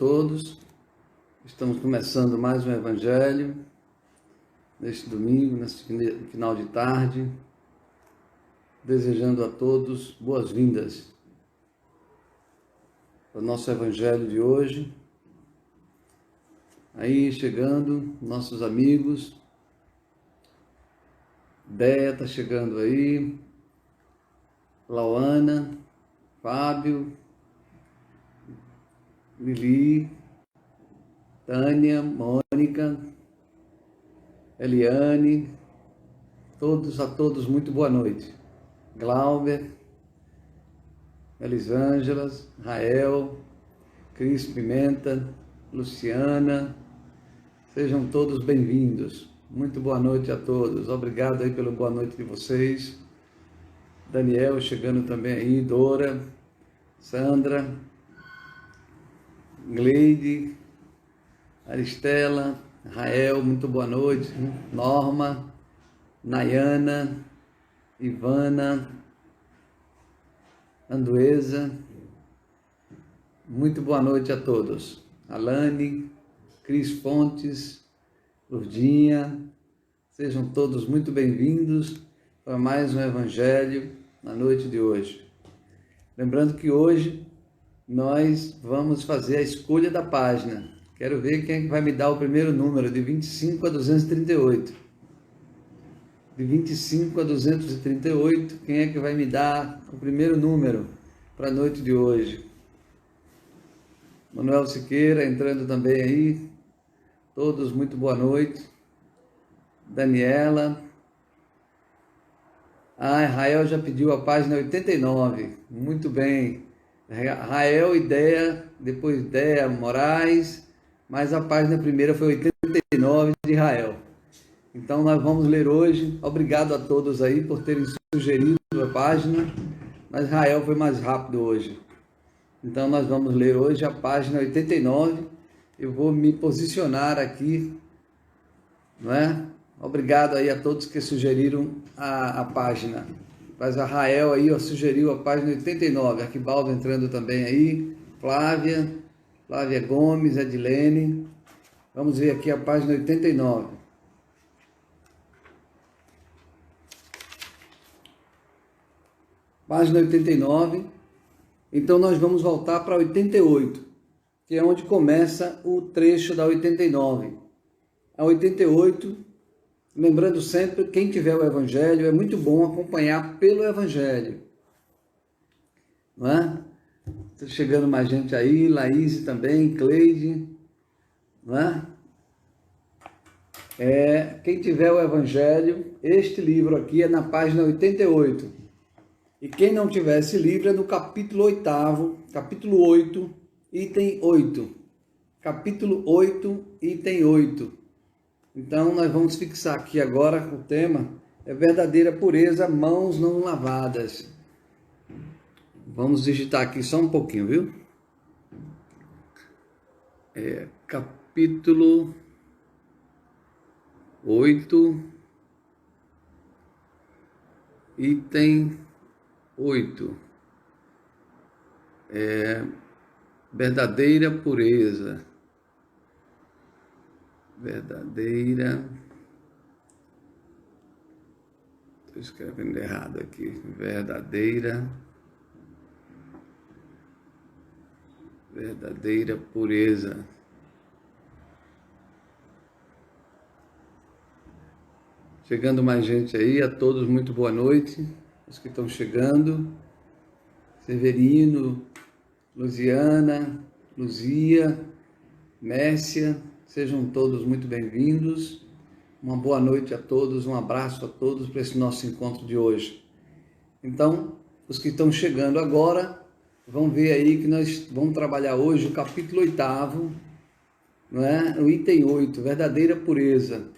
todos. Estamos começando mais um Evangelho neste domingo, neste final de tarde, desejando a todos boas-vindas ao nosso Evangelho de hoje. Aí chegando nossos amigos, Déia está chegando aí, Lauana, Fábio, Lili, Tânia, Mônica, Eliane, a todos muito boa noite. Glauber, Elisângela, Rael, Cris Pimenta, Luciana, sejam todos bem-vindos. Muito boa noite a todos. Obrigado aí pela boa noite de vocês. Daniel chegando também aí, Dora, Sandra, Gleide, Aristela, Rael, muito boa noite. Norma, Nayana, Ivana, Andueza, muito boa noite a todos. Alane, Cris Fontes, Lourdinha, sejam todos muito bem-vindos para mais um Evangelho na noite de hoje. Lembrando que hoje nós vamos fazer a escolha da página. Quero ver quem é que vai me dar o primeiro número, de 25 a 238. De 25 a 238, quem é que vai me dar o primeiro número para a noite de hoje? Manuel Siqueira entrando também aí. Todos muito boa noite. Daniela. Rael já pediu a página 89. Muito bem. Rael, Ideia, depois Ideia, Moraes, mas a página primeira foi 89 de Rael. Então nós vamos ler hoje. Obrigado a todos aí por terem sugerido a página, mas Rael foi mais rápido hoje. Então nós vamos ler hoje a página 89. Eu vou me posicionar aqui, não é? Obrigado aí a todos que sugeriram a página. Mas a Rael aí sugeriu a página 89. Arquibaldo entrando também aí. Flávia Gomes, Edilene. Vamos ver aqui a página 89. Página 89. Então nós vamos voltar para 88, que é onde começa o trecho da 89. A 88, lembrando sempre, quem tiver o Evangelho, é muito bom acompanhar pelo Evangelho. Não é? Está chegando mais gente aí, Laís também, Cleide. Não é? Quem tiver o Evangelho, este livro aqui é na página 88. E quem não tiver esse livro é no capítulo 8º, capítulo 8, item 8. Capítulo 8, item 8. Então, nós vamos fixar aqui agora o tema, é verdadeira pureza, mãos não lavadas. Vamos digitar aqui só um pouquinho, viu? Capítulo 8, item 8. Verdadeira pureza. Verdadeira. Estou escrevendo errado aqui. Verdadeira pureza. Chegando mais gente aí, a todos muito boa noite. Os que estão chegando. Severino, Luziana, Luzia, Mércia, sejam todos muito bem-vindos. Uma boa noite a todos, um abraço a todos para esse nosso encontro de hoje. Então, os que estão chegando agora, vão ver aí que nós vamos trabalhar hoje o capítulo 8º, não é? O item 8, verdadeira pureza.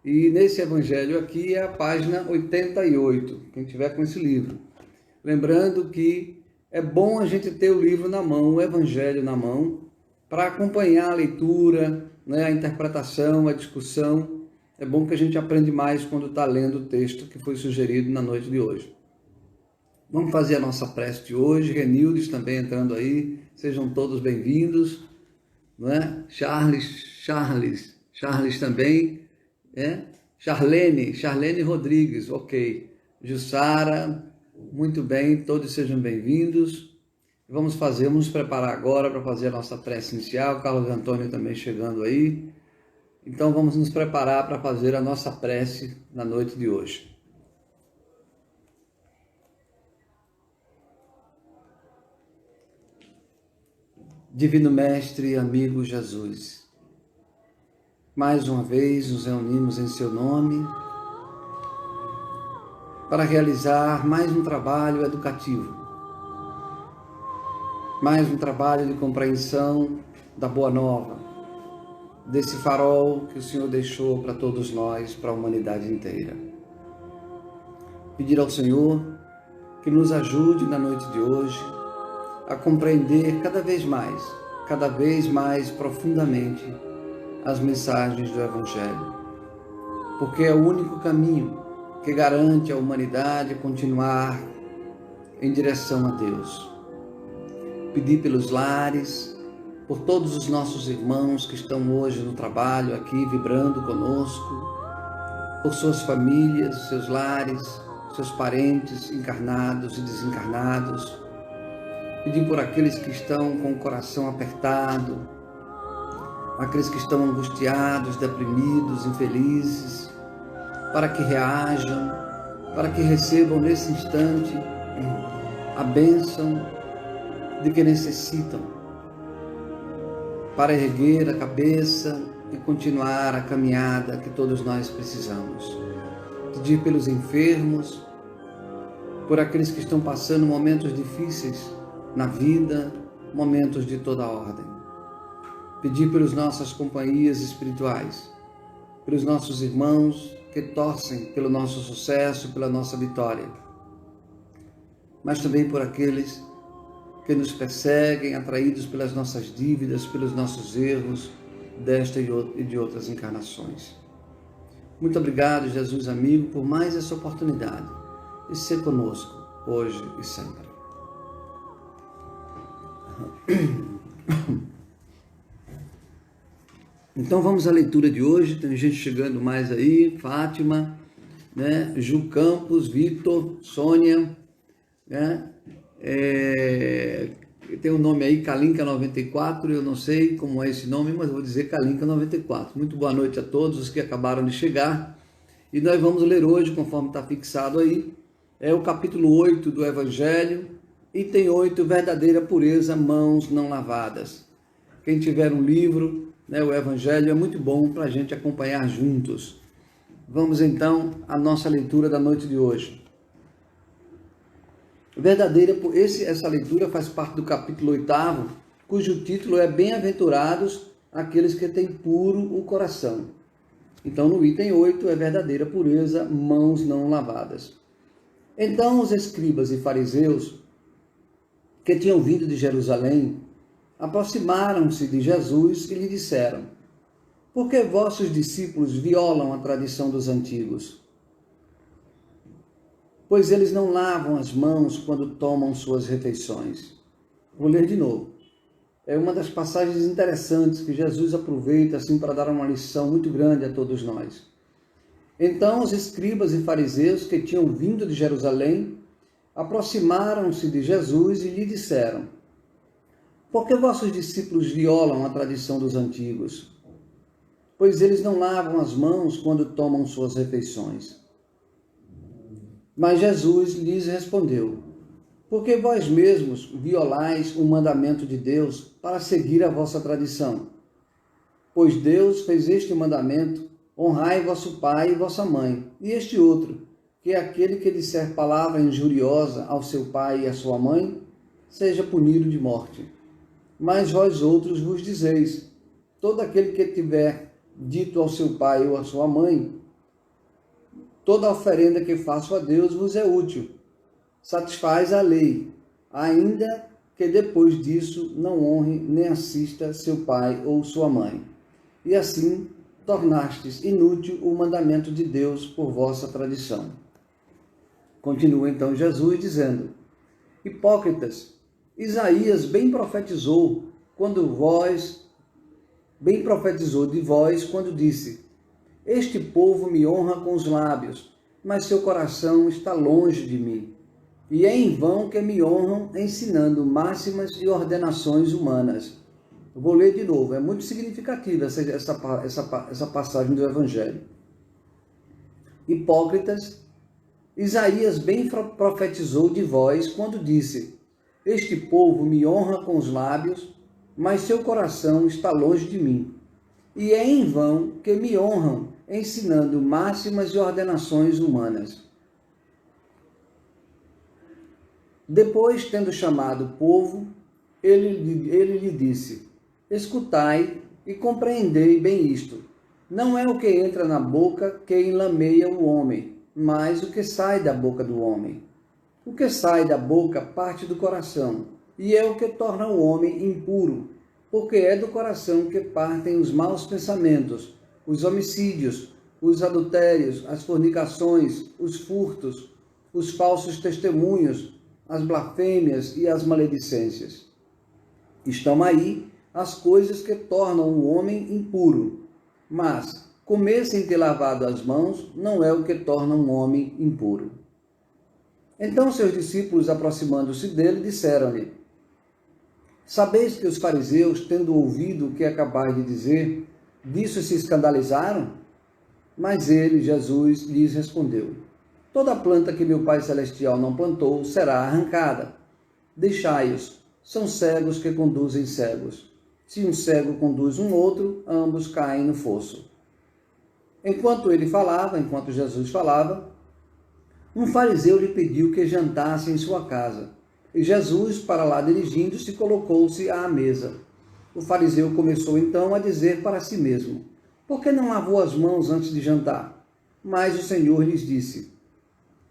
E nesse evangelho aqui é a página 88, quem tiver com esse livro. Lembrando que é bom a gente ter o livro na mão, o evangelho na mão, para acompanhar a leitura, né, a interpretação, a discussão. É bom que a gente aprende mais quando está lendo o texto que foi sugerido na noite de hoje. Vamos fazer a nossa prece de hoje. Renildes também entrando aí. Sejam todos bem-vindos. não é? Charles também, Charlene Rodrigues, ok. Jussara, muito bem, todos sejam bem-vindos. Vamos nos preparar agora para fazer a nossa prece inicial. Carlos Antônio também chegando aí. Então vamos nos preparar para fazer a nossa prece na noite de hoje. Divino Mestre e amigo Jesus, mais uma vez nos reunimos em seu nome para realizar mais um trabalho educativo, mais um trabalho de compreensão da Boa Nova, desse farol que o Senhor deixou para todos nós, para a humanidade inteira. Pedir ao Senhor que nos ajude na noite de hoje a compreender cada vez mais profundamente as mensagens do Evangelho, porque é o único caminho que garante à humanidade continuar em direção a Deus. Pedir pelos lares, por todos os nossos irmãos que estão hoje no trabalho aqui, vibrando conosco, por suas famílias, seus lares, seus parentes encarnados e desencarnados. Pedir por aqueles que estão com o coração apertado, aqueles que estão angustiados, deprimidos, infelizes, para que reajam, para que recebam nesse instante a bênção de que necessitam, para erguer a cabeça e continuar a caminhada que todos nós precisamos. Pedir pelos enfermos, por aqueles que estão passando momentos difíceis na vida, momentos de toda ordem. Pedir pelas nossas companhias espirituais, pelos nossos irmãos que torcem pelo nosso sucesso, pela nossa vitória, mas também por aqueles que nos perseguem, atraídos pelas nossas dívidas, pelos nossos erros desta e de outras encarnações. Muito obrigado, Jesus amigo, por mais essa oportunidade de ser conosco, hoje e sempre. Então vamos à leitura de hoje. Tem gente chegando mais aí, Fátima, né? Ju Campos, Vitor, Sônia, né? Tem um nome aí, Kalinka 94, eu não sei como é esse nome, mas eu vou dizer Kalinka 94. Muito boa noite a todos os que acabaram de chegar. E nós vamos ler hoje, conforme está fixado aí, é o capítulo 8 do Evangelho, item 8, verdadeira pureza, mãos não lavadas. Quem tiver um livro, né, o Evangelho, é muito bom para a gente acompanhar juntos. Vamos então à nossa leitura da noite de hoje. Essa leitura faz parte do capítulo 8, cujo título é Bem-aventurados aqueles que têm puro o coração. Então, no item 8 é verdadeira pureza, mãos não lavadas. Então, os escribas e fariseus que tinham vindo de Jerusalém aproximaram-se de Jesus e lhe disseram: por que vossos discípulos violam a tradição dos antigos? Pois eles não lavam as mãos quando tomam suas refeições. Vou ler de novo. É uma das passagens interessantes que Jesus aproveita assim para dar uma lição muito grande a todos nós. Então os escribas e fariseus que tinham vindo de Jerusalém aproximaram-se de Jesus e lhe disseram: por que vossos discípulos violam a tradição dos antigos? Pois eles não lavam as mãos quando tomam suas refeições. Mas Jesus lhes respondeu: por que vós mesmos violais o mandamento de Deus para seguir a vossa tradição? Pois Deus fez este mandamento: honrai vosso pai e vossa mãe, e este outro, que é aquele que disser palavra injuriosa ao seu pai e à sua mãe, seja punido de morte. Mas vós outros vos dizeis: todo aquele que tiver dito ao seu pai ou à sua mãe, toda oferenda que faço a Deus vos é útil, satisfaz a lei, ainda que depois disso não honre nem assista seu pai ou sua mãe. E assim tornastes inútil o mandamento de Deus por vossa tradição. Continua então Jesus dizendo: hipócritas, Isaías bem profetizou quando vós bem profetizou de vós quando disse: este povo me honra com os lábios, mas seu coração está longe de mim. E é em vão que me honram, ensinando máximas e ordenações humanas. Eu vou ler de novo, é muito significativa essa passagem do Evangelho. Hipócritas, Isaías bem profetizou de vós quando disse: este povo me honra com os lábios, mas seu coração está longe de mim. E é em vão que me honram, ensinando máximas e ordenações humanas. Depois, tendo chamado o povo, ele lhe disse: escutai e compreendei bem isto. Não é o que entra na boca que enlameia o homem, mas o que sai da boca do homem. O que sai da boca parte do coração, e é o que torna o homem impuro, porque é do coração que partem os maus pensamentos, os homicídios, os adultérios, as fornicações, os furtos, os falsos testemunhos, as blasfêmias e as maledicências. Estão aí as coisas que tornam o homem impuro, mas comer sem ter lavado as mãos não é o que torna um homem impuro. Então seus discípulos, aproximando-se dele, disseram-lhe: sabeis que os fariseus, tendo ouvido o que acabais de dizer, disso se escandalizaram? Mas ele, Jesus, lhes respondeu: toda planta que meu Pai Celestial não plantou será arrancada. Deixai-os, são cegos que conduzem cegos. Se um cego conduz um outro, ambos caem no fosso. Enquanto Jesus falava, um fariseu lhe pediu que jantasse em sua casa. E Jesus, para lá dirigindo-se, colocou-se à mesa. O fariseu começou então a dizer para si mesmo: por que não lavou as mãos antes de jantar? Mas o Senhor lhes disse: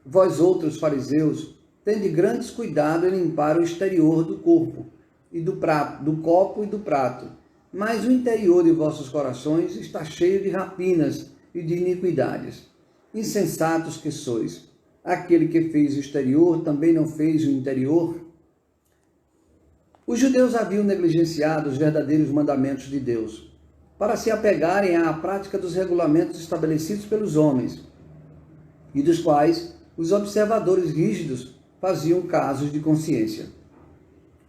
vós outros fariseus, tende grandes cuidado em limpar o exterior do corpo, e do prato, do copo e do prato, mas o interior de vossos corações está cheio de rapinas e de iniquidades. Insensatos que sois! Aquele que fez o exterior também não fez o interior? Os judeus haviam negligenciado os verdadeiros mandamentos de Deus, para se apegarem à prática dos regulamentos estabelecidos pelos homens, e dos quais os observadores rígidos faziam casos de consciência.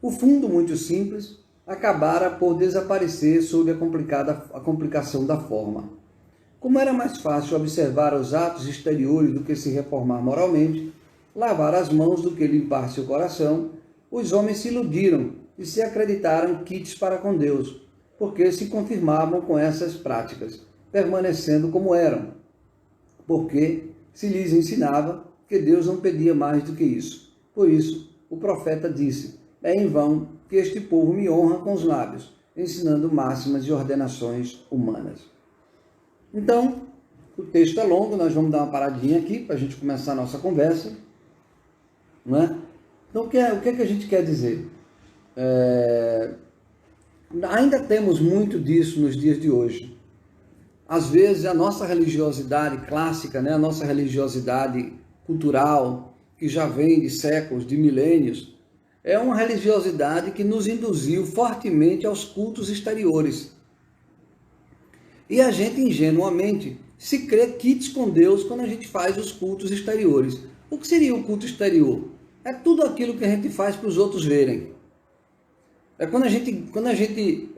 O fundo, muito simples, acabara por desaparecer sob a complicação da forma. Como era mais fácil observar os atos exteriores do que se reformar moralmente, lavar as mãos do que limpar seu coração, os homens se iludiram e se acreditaram quites para com Deus, porque se confirmavam com essas práticas, permanecendo como eram, porque se lhes ensinava que Deus não pedia mais do que isso. Por isso, o profeta disse: é em vão que este povo me honra com os lábios, ensinando máximas e ordenações humanas. Então, o texto é longo, nós vamos dar uma paradinha aqui para a gente começar a nossa conversa. Não é? Então, o que é que a gente quer dizer? Ainda temos muito disso nos dias de hoje. Às vezes, a nossa religiosidade clássica, né, a nossa religiosidade cultural, que já vem de séculos, de milênios, é uma religiosidade que nos induziu fortemente aos cultos exteriores. E a gente, ingenuamente, se crê quites com Deus quando a gente faz os cultos exteriores. O que seria o culto exterior? É tudo aquilo que a gente faz para os outros verem. É quando a gente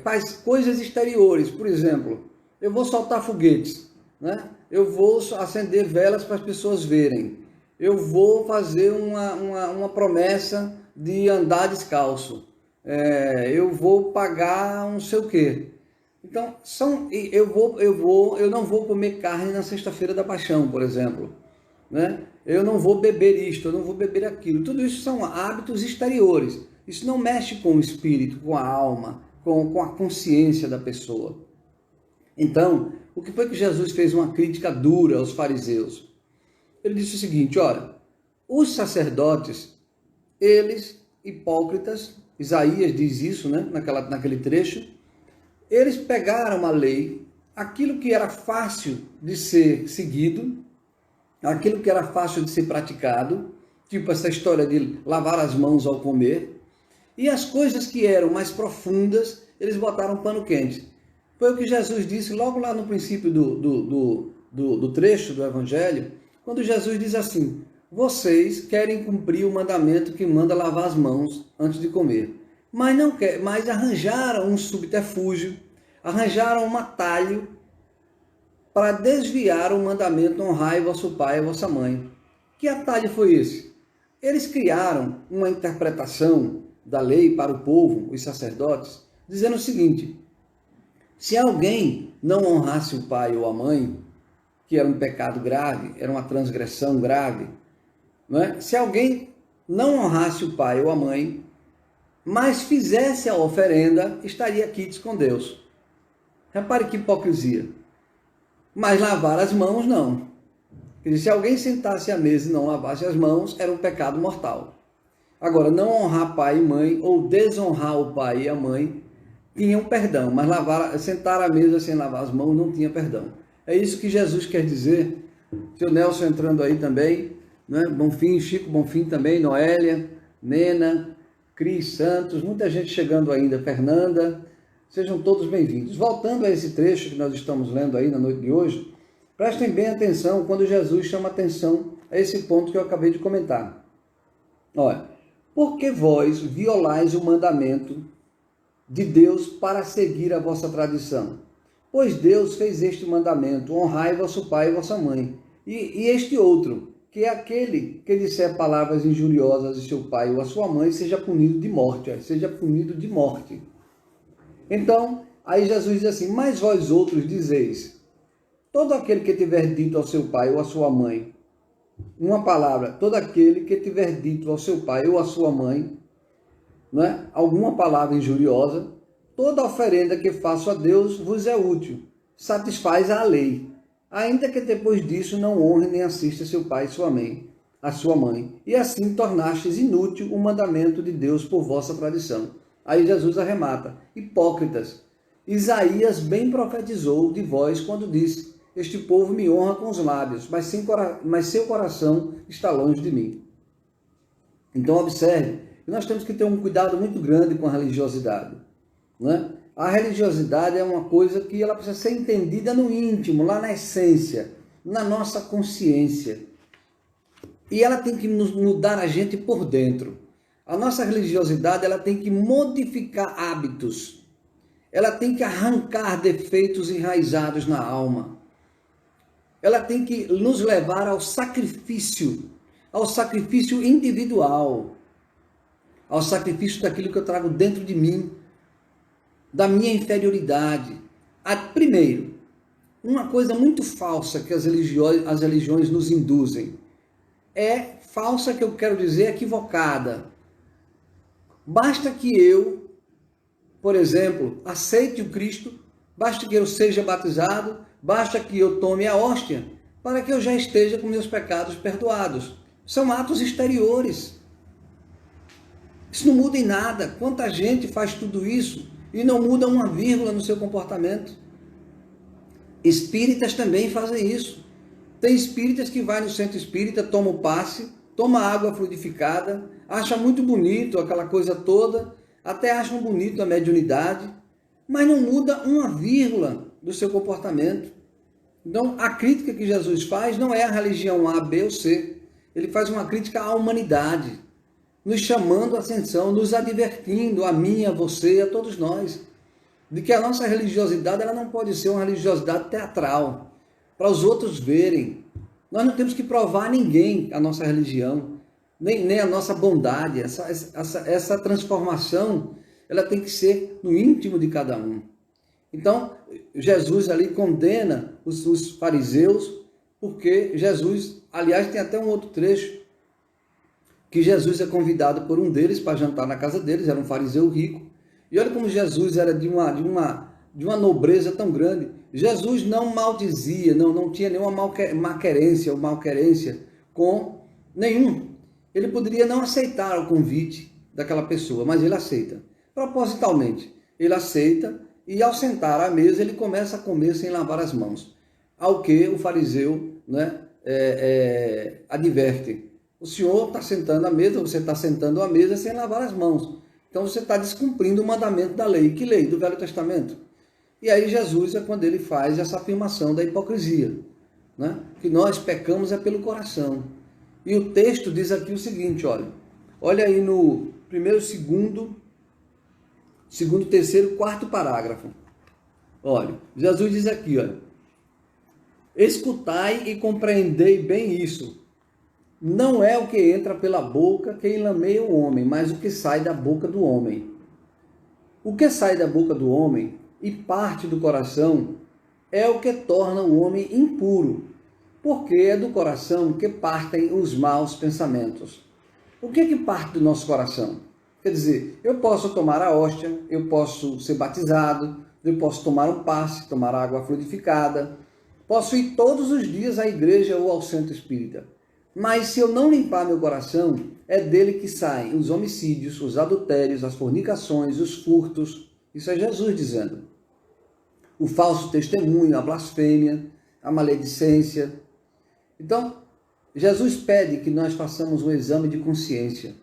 faz coisas exteriores. Por exemplo, eu vou soltar foguetes, né? Eu vou acender velas para as pessoas verem. Eu vou fazer uma promessa de andar descalço. Eu vou pagar não sei o quê. Então, eu não vou comer carne na sexta-feira da paixão, por exemplo. Né? Eu não vou beber isto, eu não vou beber aquilo. Tudo isso são hábitos exteriores. Isso não mexe com o espírito, com a alma, com a consciência da pessoa. Então, o que foi que Jesus fez uma crítica dura aos fariseus? Ele disse o seguinte: olha, os sacerdotes, eles, hipócritas, Isaías diz isso, né, naquele trecho, eles pegaram a lei, aquilo que era fácil de ser seguido, aquilo que era fácil de ser praticado, tipo essa história de lavar as mãos ao comer, e as coisas que eram mais profundas, eles botaram pano quente. Foi o que Jesus disse logo lá no princípio do trecho do Evangelho, quando Jesus diz assim: vocês querem cumprir o mandamento que manda lavar as mãos antes de comer, mas arranjaram um subterfúgio, arranjaram um atalho para desviar o mandamento: honrai vosso pai e vossa mãe. Que atalho foi esse? Eles criaram uma interpretação da lei para o povo, os sacerdotes, dizendo o seguinte: se alguém não honrasse o pai ou a mãe, que era um pecado grave, era uma transgressão grave, não é? Se alguém não honrasse o pai ou a mãe, mas fizesse a oferenda, estaria quites com Deus. Repare que hipocrisia. Mas lavar as mãos, não. Quer dizer, se alguém sentasse à mesa e não lavasse as mãos, era um pecado mortal. Agora, não honrar pai e mãe, ou desonrar o pai e a mãe, tinham perdão, mas sentar à mesa sem lavar as mãos não tinha perdão. É isso que Jesus quer dizer. Seu Nelson entrando aí também, né? Bonfim, Chico Bonfim também, Noélia, Nena, Cris Santos, muita gente chegando ainda, Fernanda, sejam todos bem-vindos. Voltando a esse trecho que nós estamos lendo aí na noite de hoje, prestem bem atenção quando Jesus chama atenção a esse ponto que eu acabei de comentar. Olha, porque vós violais o mandamento de Deus para seguir a vossa tradição? Pois Deus fez este mandamento: honrai vosso pai e vossa mãe. E este outro, que é aquele que disser palavras injuriosas de seu pai ou a sua mãe, seja punido de morte. Seja punido de morte. Então, aí Jesus diz assim: mas vós outros dizeis, todo aquele que tiver dito ao seu pai ou à sua mãe, uma palavra, todo aquele que tiver dito ao seu pai ou à sua mãe, né, alguma palavra injuriosa, toda oferenda que faço a Deus vos é útil, satisfaz a lei, ainda que depois disso não honre nem assista seu pai e sua mãe, a sua mãe, e assim tornastes inútil o mandamento de Deus por vossa tradição. Aí Jesus arremata: hipócritas, Isaías bem profetizou de vós quando disse: este povo me honra com os lábios, mas seu coração está longe de mim. Então observe, nós temos que ter um cuidado muito grande com a religiosidade, né? A religiosidade é uma coisa que ela precisa ser entendida no íntimo, lá na essência, na nossa consciência. E ela tem que mudar a gente por dentro. A nossa religiosidade, ela tem que modificar hábitos. Ela tem que arrancar defeitos enraizados na alma. Ela tem que nos levar ao sacrifício individual, ao sacrifício daquilo que eu trago dentro de mim, da minha inferioridade. Primeiro, uma coisa muito falsa que as religiões nos induzem, falsa que eu quero dizer equivocada. Basta que eu, por exemplo, aceite o Cristo, basta que eu seja batizado, basta que eu tome a hóstia, para que eu já esteja com meus pecados perdoados. São atos exteriores. Isso não muda em nada. Quanta gente faz tudo isso e não muda uma vírgula no seu comportamento. Espíritas também fazem isso. Tem espíritas que vai no centro espírita, toma o passe, toma água fluidificada, acha muito bonito aquela coisa toda, até acham bonito a mediunidade, mas não muda uma vírgula do seu comportamento. Então, a crítica que Jesus faz não é a religião A, B ou C. Ele faz uma crítica à humanidade, nos chamando a atenção, nos advertindo, a mim, a você, a todos nós, de que a nossa religiosidade ela não pode ser uma religiosidade teatral, para os outros verem. Nós não temos que provar a ninguém a nossa religião, nem a nossa bondade. Essa transformação ela tem que ser no íntimo de cada um. Então, Jesus ali condena os fariseus, porque Jesus, aliás, tem até um outro trecho, que Jesus é convidado por um deles para jantar na casa deles, era um fariseu rico, e olha como Jesus era de uma nobreza tão grande. Jesus não maldizia, não tinha nenhuma malquerência ou malquerência com nenhum. Ele poderia não aceitar o convite daquela pessoa, mas ele aceita, propositalmente. Ele aceita e ao sentar à mesa ele começa a comer sem lavar as mãos. Ao que o fariseu, né, adverte: o senhor está sentando à mesa, você está sentando à mesa sem lavar as mãos. Então você está descumprindo o mandamento da lei. Que lei? Do Velho Testamento. E aí Jesus é quando ele faz essa afirmação da hipocrisia, né? Que nós pecamos é pelo coração. E o texto diz aqui o seguinte, olha aí no primeiro, segundo, terceiro, quarto parágrafo. Olha, Jesus diz aqui, escutai e compreendei bem isso. Não é o que entra pela boca que enlameia o homem, mas o que sai da boca do homem. O que sai da boca do homem e parte do coração é o que torna o homem impuro, porque é do coração que partem os maus pensamentos. O que é que parte do nosso coração? Quer dizer, eu posso tomar a hóstia, eu posso ser batizado, eu posso tomar um passe, tomar água fluidificada, posso ir todos os dias à igreja ou ao centro espírita. Mas se eu não limpar meu coração, é dele que saem os homicídios, os adultérios, as fornicações, os furtos. Isso é Jesus dizendo. O falso testemunho, a blasfêmia, a maledicência. Então, Jesus pede que nós façamos um exame de consciência.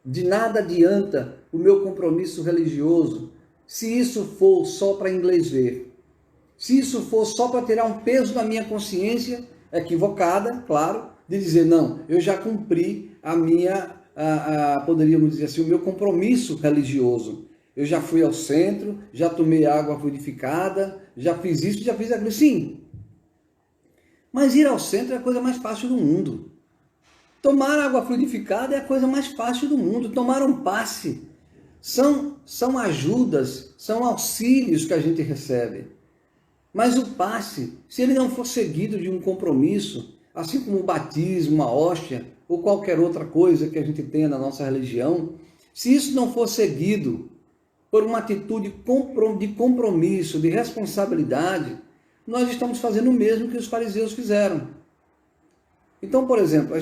De nada adianta o meu compromisso religioso se isso for só para inglês ver. Se isso for só para tirar um peso da minha consciência, equivocada, claro, de dizer, não, eu já cumpri a minha, poderíamos dizer assim, o meu compromisso religioso. Eu já fui ao centro, já tomei água fluidificada, já fiz isso, já fiz aquilo. Sim, mas ir ao centro é a coisa mais fácil do mundo. Tomar água fluidificada é a coisa mais fácil do mundo. Tomar um passe são ajudas, são auxílios que a gente recebe. Mas o passe, se ele não for seguido de um compromisso, assim como o batismo, a hóstia, ou qualquer outra coisa que a gente tenha na nossa religião, se isso não for seguido por uma atitude de compromisso, de responsabilidade, nós estamos fazendo o mesmo que os fariseus fizeram. Então, por exemplo,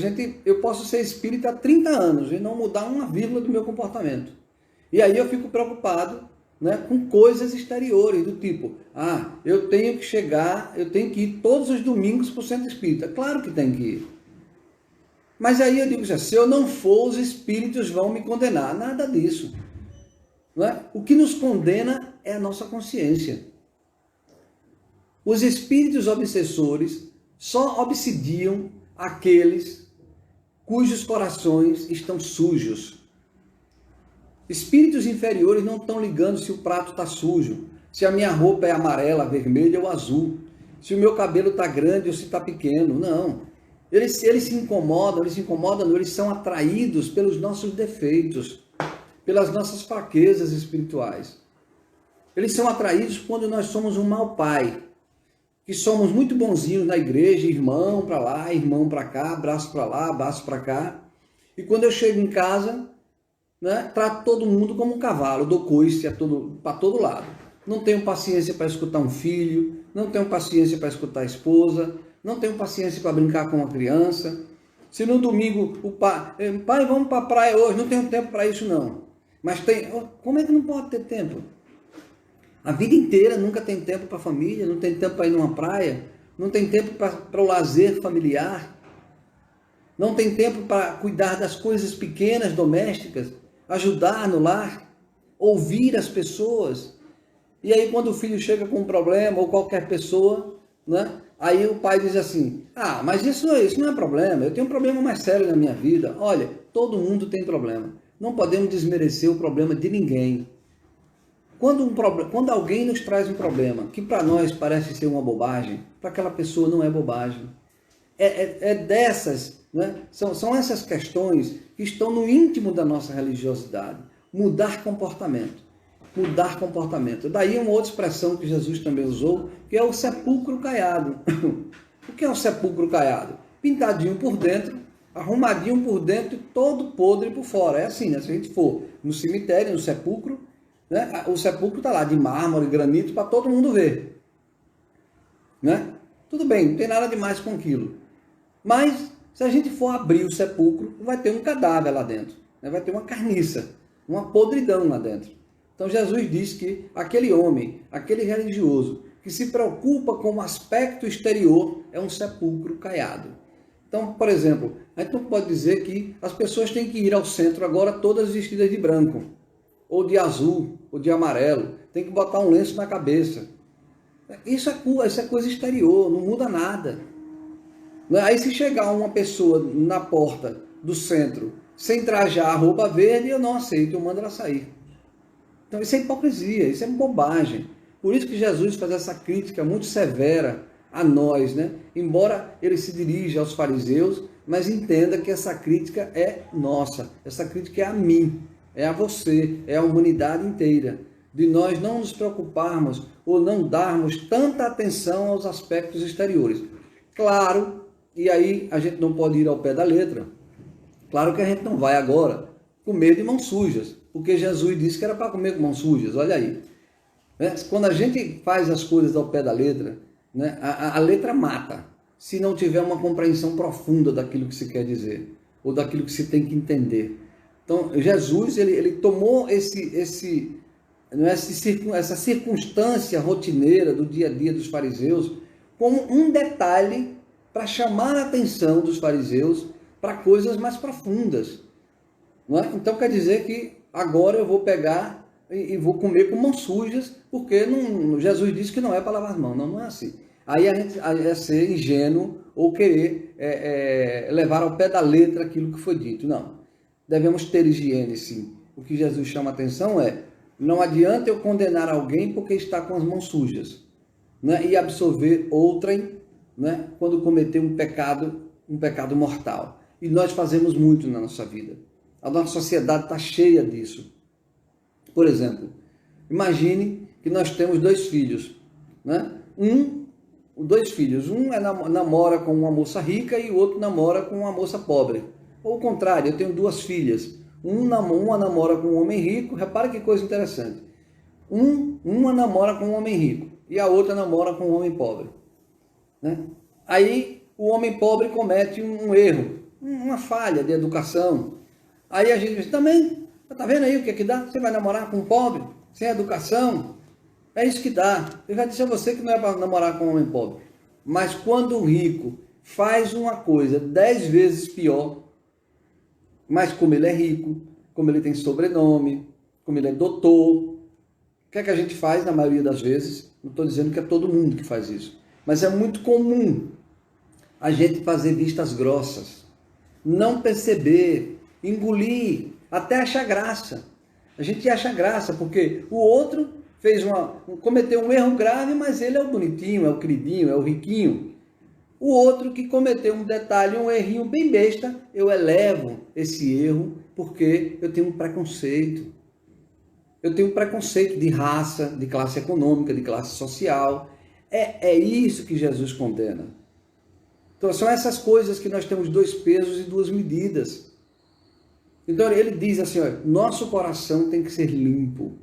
eu posso ser espírita há 30 anos e não mudar uma vírgula do meu comportamento. E aí eu fico preocupado, né, com coisas exteriores, do tipo, eu tenho que ir todos os domingos para o centro espírita. Claro que tem que ir. Mas aí eu digo, se eu não for, os espíritos vão me condenar. Nada disso. Não é? O que nos condena é a nossa consciência. Os espíritos obsessores só obsidiam aqueles cujos corações estão sujos. Espíritos inferiores não estão ligando se o prato está sujo, se a minha roupa é amarela, vermelha ou azul, se o meu cabelo está grande ou se está pequeno. Não. Eles se incomodam, eles são atraídos pelos nossos defeitos, pelas nossas fraquezas espirituais. Eles são atraídos quando nós somos um mau pai, que somos muito bonzinhos na igreja, irmão para lá, irmão para cá, braço para lá, braço para cá. E quando eu chego em casa, né, trato todo mundo como um cavalo, dou coice para todo lado. Não tenho paciência para escutar um filho, não tenho paciência para escutar a esposa, não tenho paciência para brincar com uma criança. Se no domingo o pai, vamos para a praia hoje, não tenho tempo para isso não. Mas como é que não pode ter tempo? A vida inteira nunca tem tempo para a família, não tem tempo para ir numa praia, não tem tempo para o lazer familiar, não tem tempo para cuidar das coisas pequenas, domésticas, ajudar no lar, ouvir as pessoas. E aí quando o filho chega com um problema, ou qualquer pessoa, né, aí o pai diz assim, mas isso não é problema, eu tenho um problema mais sério na minha vida. Olha, todo mundo tem problema, não podemos desmerecer o problema de ninguém. Quando alguém nos traz um problema que para nós parece ser uma bobagem, para aquela pessoa não é bobagem. Dessas, né? São essas questões que estão no íntimo da nossa religiosidade. Mudar comportamento. Mudar comportamento. Daí uma outra expressão que Jesus também usou, que é o sepulcro caiado. O que é o sepulcro caiado? Pintadinho por dentro, arrumadinho por dentro e todo podre por fora. É assim, né? Se a gente for no cemitério, no sepulcro, né? O sepulcro está lá de mármore, granito, para todo mundo ver. Né? Tudo bem, não tem nada demais com aquilo. Mas, se a gente for abrir o sepulcro, vai ter um cadáver lá dentro. Né? Vai ter uma carniça, uma podridão lá dentro. Então, Jesus diz que aquele homem, aquele religioso, que se preocupa com o aspecto exterior, é um sepulcro caiado. Então, por exemplo, a gente não pode dizer que as pessoas têm que ir ao centro agora todas vestidas de branco. ou de azul, ou de amarelo. Tem que botar um lenço na cabeça. Isso é coisa exterior, não muda nada. Aí se chegar uma pessoa na porta do centro sem trajar a roupa verde, eu não aceito, eu mando ela sair. Então isso é hipocrisia, isso é bobagem. Por isso que Jesus faz essa crítica muito severa a nós, né? Embora ele se dirija aos fariseus, mas entenda que essa crítica é nossa, essa crítica é a mim, é a você, é a humanidade inteira. De nós não nos preocuparmos ou não darmos tanta atenção aos aspectos exteriores. Claro, e aí a gente não pode ir ao pé da letra, claro que a gente não vai agora comer de mãos sujas, porque Jesus disse que era para comer com mãos sujas, olha aí. Quando a gente faz as coisas ao pé da letra, né, a letra mata, se não tiver uma compreensão profunda daquilo que se quer dizer, ou daquilo que se tem que entender. Então, Jesus, ele tomou essa circunstância rotineira do dia a dia dos fariseus como um detalhe para chamar a atenção dos fariseus para coisas mais profundas. Não é? Então, quer dizer que agora eu vou pegar e vou comer com mãos sujas, porque Jesus disse que não é para lavar as mãos. Não, não é assim. Aí a gente é ser ingênuo ou querer levar ao pé da letra aquilo que foi dito. Não. Devemos ter higiene, sim. O que Jesus chama a atenção é: não adianta eu condenar alguém porque está com as mãos sujas, né? E absolver outrem, né? Quando cometer um pecado mortal. E nós fazemos muito na nossa vida. A nossa sociedade está cheia disso. Por exemplo, imagine que nós temos dois filhos, né? Dois filhos, namora com uma moça rica e o outro namora com uma moça pobre. Ou o contrário, eu tenho duas filhas. Uma namora com um homem rico, repara que coisa interessante. Uma namora com um homem rico e a outra namora com um homem pobre. Né? Aí o homem pobre comete um erro, uma falha de educação. Aí a gente diz, também, tá vendo aí o que é que dá? Você vai namorar com um pobre, sem educação? É isso que dá. Eu já disse a você que não é para namorar com um homem pobre. Mas quando o rico faz uma coisa 10 vezes pior, mas como ele é rico, como ele tem sobrenome, como ele é doutor, o que é que a gente faz na maioria das vezes? Não estou dizendo que é todo mundo que faz isso, mas é muito comum a gente fazer vistas grossas, não perceber, engolir, até achar graça. A gente acha graça porque o outro cometeu um erro grave, mas ele é o bonitinho, é o queridinho, é o riquinho. O outro que cometeu um detalhe, um errinho bem besta, eu elevo esse erro porque eu tenho um preconceito. Eu tenho um preconceito de raça, de classe econômica, de classe social. É isso que Jesus condena. Então são essas coisas que nós temos 2 pesos e 2 medidas. Então ele diz assim, ó, nosso coração tem que ser limpo.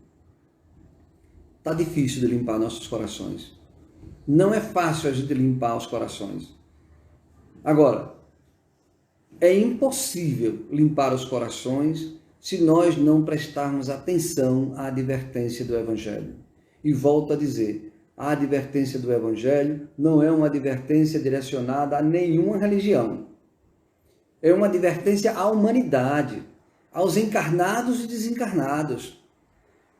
Está difícil de limpar nossos corações. Não é fácil a gente limpar os corações. Agora, é impossível limpar os corações se nós não prestarmos atenção à advertência do Evangelho. E volto a dizer, a advertência do Evangelho não é uma advertência direcionada a nenhuma religião. É uma advertência à humanidade, aos encarnados e desencarnados.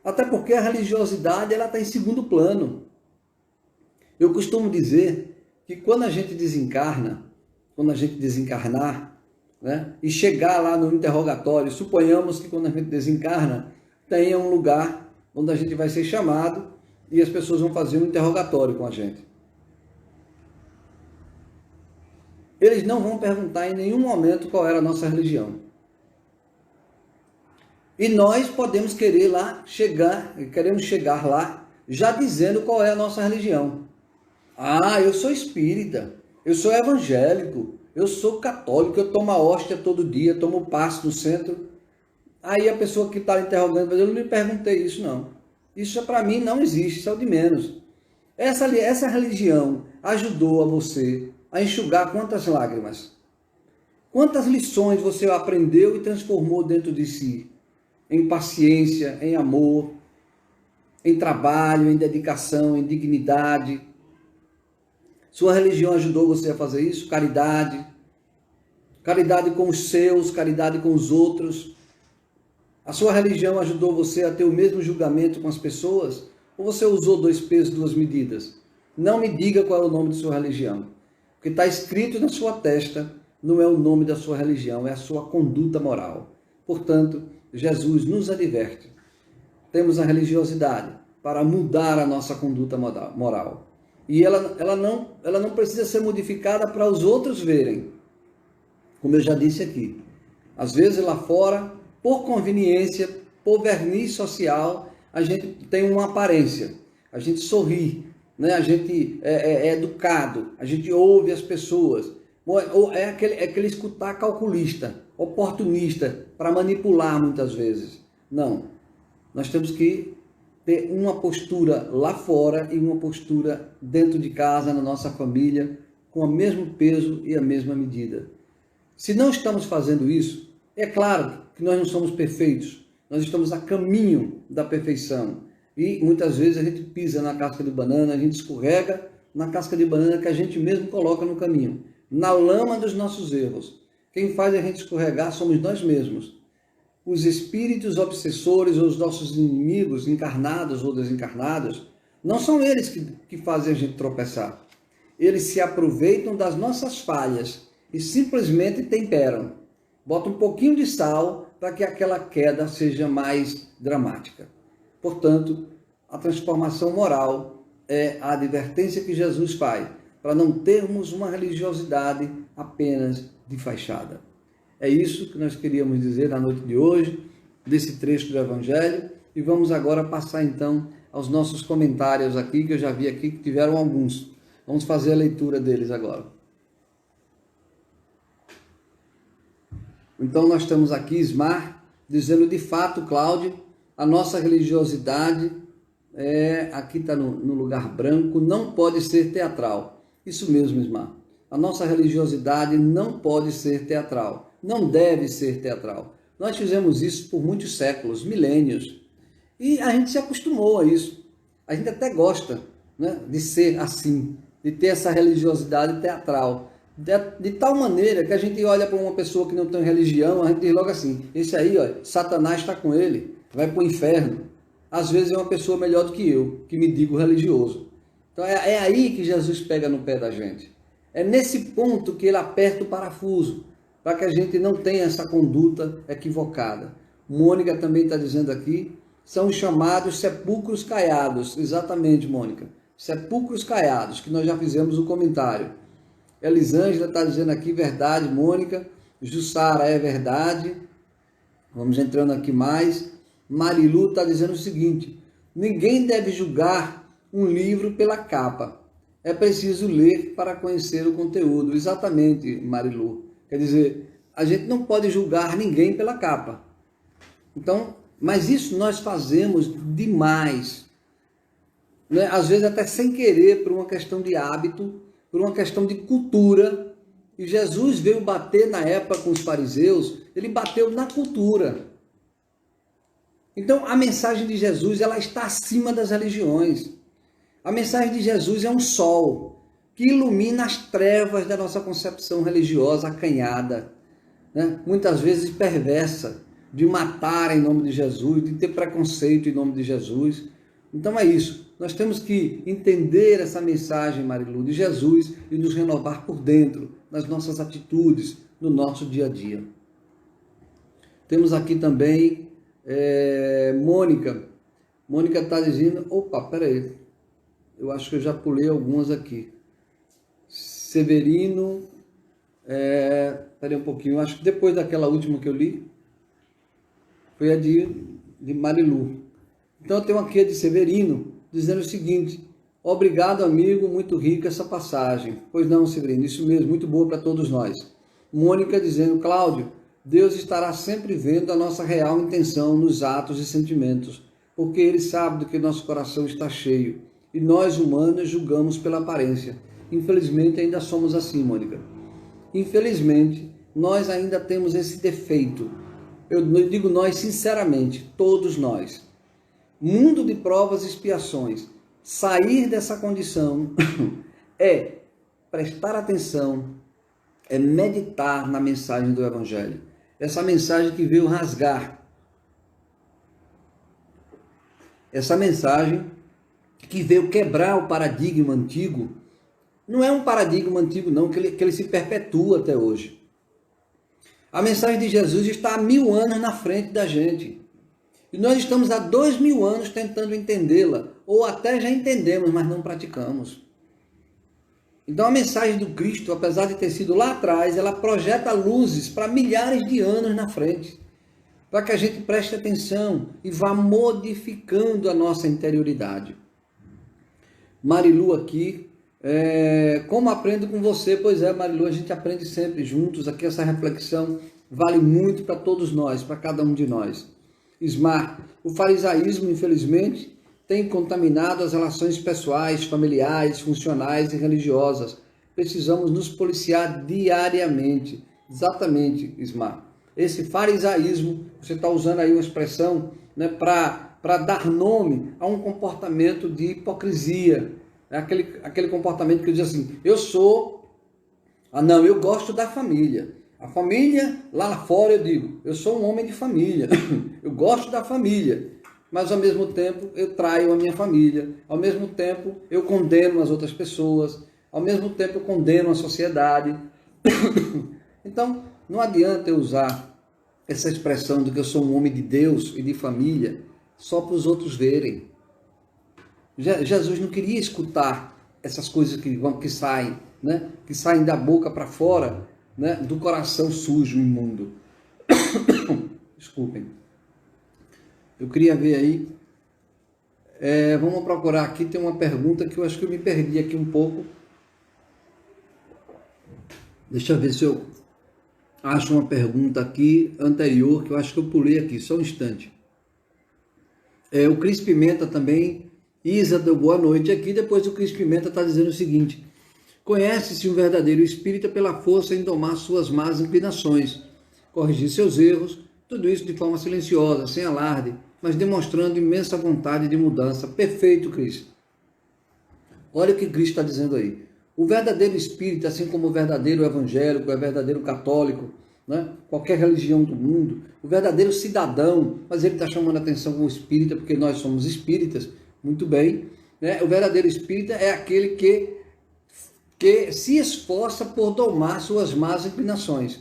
Até porque a religiosidade está em segundo plano. Eu costumo dizer que quando a gente desencarnar, né, e chegar lá no interrogatório, suponhamos que quando a gente desencarna, tenha um lugar onde a gente vai ser chamado e as pessoas vão fazer um interrogatório com a gente. Eles não vão perguntar em nenhum momento qual era a nossa religião. E nós podemos queremos chegar lá já dizendo qual é a nossa religião. Ah, eu sou espírita, eu sou evangélico, eu sou católico, eu tomo a hóstia todo dia, tomo o passe no centro. Aí a pessoa que está interrogando, eu não lhe perguntei isso não. Isso para mim não existe, isso é o de menos. Essa religião ajudou a você a enxugar quantas lágrimas? Quantas lições você aprendeu e transformou dentro de si? Em paciência, em amor, em trabalho, em dedicação, em dignidade. Sua religião ajudou você a fazer isso? Caridade. Caridade com os seus, caridade com os outros. A sua religião ajudou você a ter o mesmo julgamento com as pessoas? Ou você usou 2 pesos, 2 medidas? Não me diga qual é o nome de sua religião. O que está escrito na sua testa não é o nome da sua religião, é a sua conduta moral. Portanto, Jesus nos adverte. Temos a religiosidade para mudar a nossa conduta moral. E ela não precisa ser modificada para os outros verem. Como eu já disse aqui. Às vezes lá fora, por conveniência, por verniz social, a gente tem uma aparência. A gente sorri, né? A gente é educado, a gente ouve as pessoas. Ou é aquele escutar calculista, oportunista, para manipular muitas vezes. Não. Nós temos que ter uma postura lá fora e uma postura dentro de casa, na nossa família, com o mesmo peso e a mesma medida. Se não estamos fazendo isso, é claro que nós não somos perfeitos, nós estamos a caminho da perfeição. E muitas vezes a gente pisa na casca de banana, a gente escorrega na casca de banana que a gente mesmo coloca no caminho, na lama dos nossos erros. Quem faz a gente escorregar somos nós mesmos. Os espíritos obsessores ou os nossos inimigos, encarnados ou desencarnados, não são eles que fazem a gente tropeçar. Eles se aproveitam das nossas falhas e simplesmente temperam. Bota um pouquinho de sal para que aquela queda seja mais dramática. Portanto, a transformação moral é a advertência que Jesus faz para não termos uma religiosidade apenas de fachada. É isso que nós queríamos dizer na noite de hoje, desse trecho do Evangelho, e vamos agora passar então aos nossos comentários aqui, que eu já vi aqui que tiveram alguns. Vamos fazer a leitura deles agora. Então nós temos aqui Ismar dizendo, de fato, Cláudio, a nossa religiosidade, aqui está no lugar branco, não pode ser teatral. Isso mesmo, Ismar. A nossa religiosidade não pode ser teatral, não deve ser teatral. Nós fizemos isso por muitos séculos, milênios, e a gente se acostumou a isso. A gente até gosta, né, de ser assim, de ter essa religiosidade teatral. De tal maneira que a gente olha para uma pessoa que não tem religião, a gente diz logo assim, esse aí, ó, Satanás está com ele, vai para o inferno. Às vezes é uma pessoa melhor do que eu, que me digo religioso. Então é aí que Jesus pega no pé da gente. É nesse ponto que ele aperta o parafuso, para que a gente não tenha essa conduta equivocada. Mônica também está dizendo aqui, são chamados sepulcros caiados. Exatamente, Mônica. Sepulcros caiados, que nós já fizemos o comentário. Elisângela está dizendo aqui, verdade, Mônica. Jussara, é verdade. Vamos entrando aqui mais. Marilu está dizendo o seguinte, ninguém deve julgar um livro pela capa. É preciso ler para conhecer o conteúdo. Exatamente, Marilu. Quer dizer, a gente não pode julgar ninguém pela capa. Então, mas isso nós fazemos demais. Né? Às vezes até sem querer, por uma questão de hábito, por uma questão de cultura. E Jesus veio bater na época com os fariseus, ele bateu na cultura. Então, a mensagem de Jesus, ela está acima das religiões. A mensagem de Jesus é um sol que ilumina as trevas da nossa concepção religiosa acanhada, né? Muitas vezes perversa, de matar em nome de Jesus, de ter preconceito em nome de Jesus. Então é isso. Nós temos que entender essa mensagem, Marilu, de Jesus e nos renovar por dentro, nas nossas atitudes, no nosso dia a dia. Temos aqui também Mônica. Mônica está dizendo... Opa, peraí. Eu acho que eu já pulei algumas aqui. Severino... Peraí um pouquinho. Eu acho que depois daquela última que eu li, foi a de Marilu. Então eu tenho aqui a de Severino, dizendo o seguinte: obrigado, amigo, muito rica essa passagem. Pois não, Severino, isso mesmo, muito boa para todos nós. Mônica dizendo, Cláudio, Deus estará sempre vendo a nossa real intenção nos atos e sentimentos, porque Ele sabe do que nosso coração está cheio. E nós, humanos, julgamos pela aparência. Infelizmente, ainda somos assim, Mônica. Infelizmente, nós ainda temos esse defeito. Eu digo nós sinceramente, todos nós. Mundo de provas e expiações. Sair dessa condição é prestar atenção, é meditar na mensagem do Evangelho. Essa mensagem que veio rasgar essa mensagem que veio quebrar o paradigma antigo. Não é um paradigma antigo não, que ele se perpetua até hoje. A mensagem de Jesus está há 1000 anos na frente da gente. E nós estamos há 2000 anos tentando entendê-la, ou até já entendemos, mas não praticamos. Então a mensagem do Cristo, apesar de ter sido lá atrás, ela projeta luzes para milhares de anos na frente, para que a gente preste atenção e vá modificando a nossa interioridade. Marilu aqui, como aprendo com você? Pois é, Marilu, a gente aprende sempre juntos. Aqui essa reflexão vale muito para todos nós, para cada um de nós. Ismar, o farisaísmo, infelizmente, tem contaminado as relações pessoais, familiares, funcionais e religiosas. Precisamos nos policiar diariamente. Exatamente, Ismar. Esse farisaísmo, você está usando aí uma expressão, né, para dar nome a um comportamento de hipocrisia. É aquele comportamento que diz assim, eu gosto da família. A família, lá fora eu digo, eu sou um homem de família, eu gosto da família, mas ao mesmo tempo eu traio a minha família, ao mesmo tempo eu condeno as outras pessoas, ao mesmo tempo eu condeno a sociedade. Então, não adianta eu usar essa expressão de que eu sou um homem de Deus e de família só para os outros verem. Jesus não queria escutar essas coisas que saem, né? Que saem da boca para fora, né? Do coração sujo, imundo. Desculpem. Eu queria ver aí. Vamos procurar aqui. Tem uma pergunta que eu acho que eu me perdi aqui um pouco. Deixa eu ver se eu acho uma pergunta aqui anterior, que eu acho que eu pulei aqui, só um instante. O Cris Pimenta também, Isa deu boa noite aqui, depois o Cris Pimenta está dizendo o seguinte, conhece-se um verdadeiro espírita pela força em domar suas más inclinações, corrigir seus erros, tudo isso de forma silenciosa, sem alarde, mas demonstrando imensa vontade de mudança. Perfeito, Cris. Olha o que Cristo está dizendo aí. O verdadeiro espírita, assim como o verdadeiro evangélico, o verdadeiro católico, né? Qualquer religião do mundo, o verdadeiro cidadão, mas ele está chamando a atenção como espírita, porque nós somos espíritas, muito bem, né? O verdadeiro espírita é aquele que se esforça por domar suas más inclinações,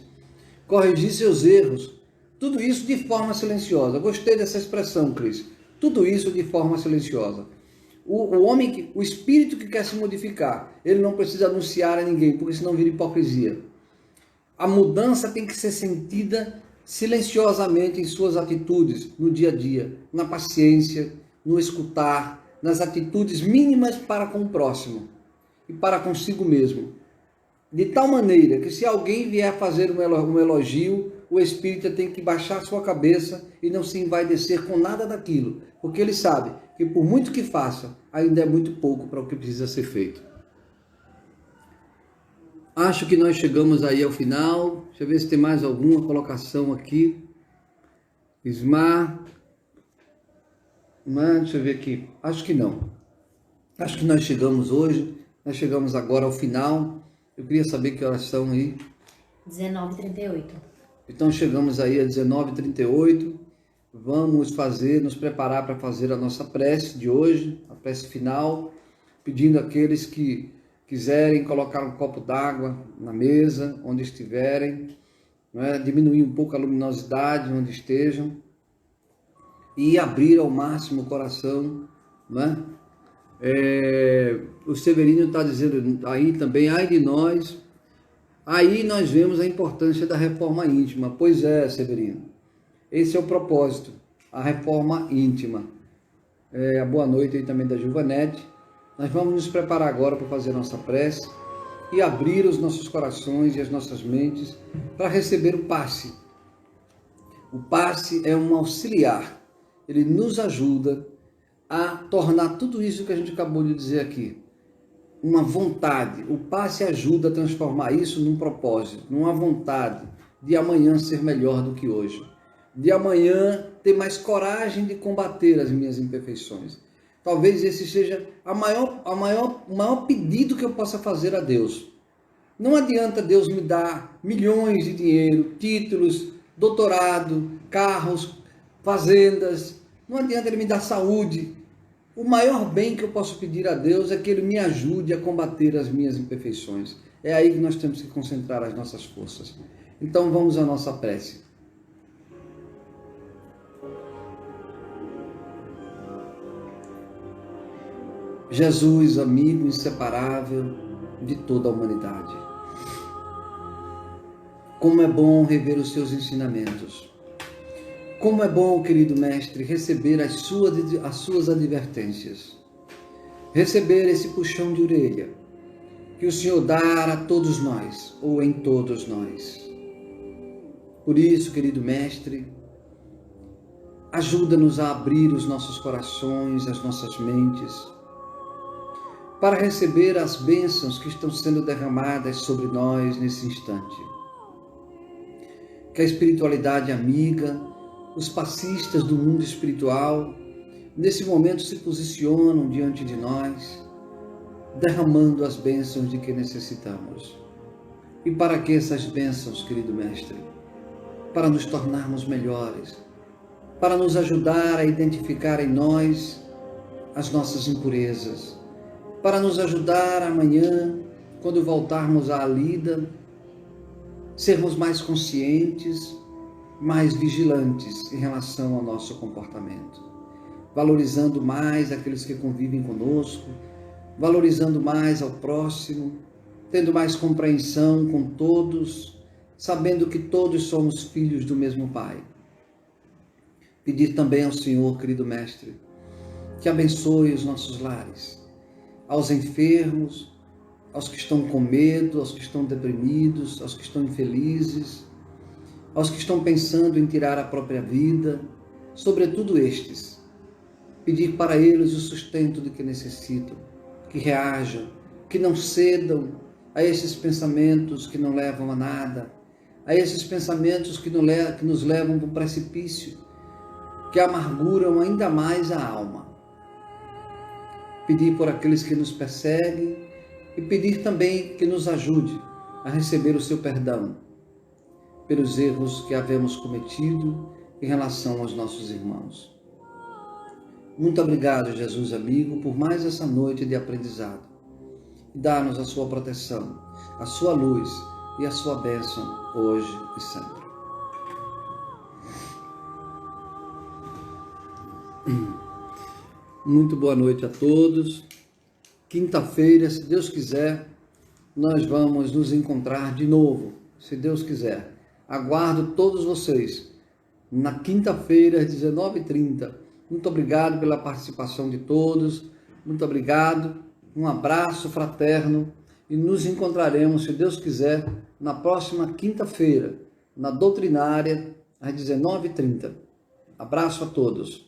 corrigir seus erros, tudo isso de forma silenciosa. Gostei dessa expressão, Cris. Tudo isso de forma silenciosa. O espírito que quer se modificar, ele não precisa anunciar a ninguém, porque senão vira hipocrisia. A mudança tem que ser sentida silenciosamente em suas atitudes, no dia a dia, na paciência, no escutar, nas atitudes mínimas para com o próximo e para consigo mesmo. De tal maneira que se alguém vier fazer um elogio, o espírita tem que baixar sua cabeça e não se envaidecer com nada daquilo, porque ele sabe que por muito que faça, ainda é muito pouco para o que precisa ser feito. Acho que nós chegamos aí ao final. Deixa eu ver se tem mais alguma colocação aqui. Ismar. Deixa eu ver aqui. Acho que não. Acho que nós chegamos hoje. Nós chegamos agora ao final. Eu queria saber que horas são aí. 19h38. Então chegamos aí a 19h38. Vamos nos preparar para fazer a nossa prece de hoje, a prece final, pedindo àqueles que quiserem colocar um copo d'água na mesa, onde estiverem, né? Diminuir um pouco a luminosidade onde estejam e abrir ao máximo o coração, né? O Severino está dizendo aí também, ai de nós, aí nós vemos a importância da reforma íntima. Pois é, Severino, esse é o propósito, a reforma íntima. A boa noite aí também da Juvanete. Nós vamos nos preparar agora para fazer a nossa prece e abrir os nossos corações e as nossas mentes para receber o passe. O passe é um auxiliar, ele nos ajuda a tornar tudo isso que a gente acabou de dizer aqui, uma vontade. O passe ajuda a transformar isso num propósito, numa vontade de amanhã ser melhor do que hoje, de amanhã ter mais coragem de combater as minhas imperfeições. Talvez esse seja o maior pedido que eu possa fazer a Deus. Não adianta Deus me dar milhões de dinheiro, títulos, doutorado, carros, fazendas. Não adianta Ele me dar saúde, O maior bem que eu posso pedir a Deus é que Ele me ajude a combater as minhas imperfeições. É aí que nós temos que concentrar as nossas forças. Então vamos à nossa prece. Jesus, amigo inseparável de toda a humanidade. Como é bom rever os seus ensinamentos. Como é bom, querido Mestre, receber as suas advertências. Receber esse puxão de orelha que o Senhor dá a todos nós, ou em todos nós. Por isso, querido Mestre, ajuda-nos a abrir os nossos corações, as nossas mentes, para receber as bênçãos que estão sendo derramadas sobre nós nesse instante. Que a espiritualidade amiga, os passistas do mundo espiritual, nesse momento se posicionam diante de nós, derramando as bênçãos de que necessitamos. E para que essas bênçãos, querido Mestre? Para nos tornarmos melhores, para nos ajudar a identificar em nós as nossas impurezas, para nos ajudar amanhã, quando voltarmos à lida, sermos mais conscientes, mais vigilantes em relação ao nosso comportamento, valorizando mais aqueles que convivem conosco, valorizando mais ao próximo, tendo mais compreensão com todos, sabendo que todos somos filhos do mesmo Pai. Pedir também ao Senhor, querido Mestre, que abençoe os nossos lares, aos enfermos, aos que estão com medo, aos que estão deprimidos, aos que estão infelizes, aos que estão pensando em tirar a própria vida, sobretudo estes. Pedir para eles o sustento de que necessitam, que reajam, que não cedam a esses pensamentos que não levam a nada, a esses pensamentos que nos levam para o precipício, que amarguram ainda mais a alma. Pedir por aqueles que nos perseguem e pedir também que nos ajude a receber o seu perdão pelos erros que havemos cometido em relação aos nossos irmãos. Muito obrigado, Jesus amigo, por mais essa noite de aprendizado. Dá-nos a sua proteção, a sua luz e a sua bênção hoje e sempre. Muito boa noite a todos. Quinta-feira, se Deus quiser, nós vamos nos encontrar de novo, se Deus quiser. Aguardo todos vocês na quinta-feira, às 19h30. Muito obrigado pela participação de todos. Muito obrigado. Um abraço fraterno e nos encontraremos, se Deus quiser, na próxima quinta-feira, na doutrinária, às 19h30. Abraço a todos.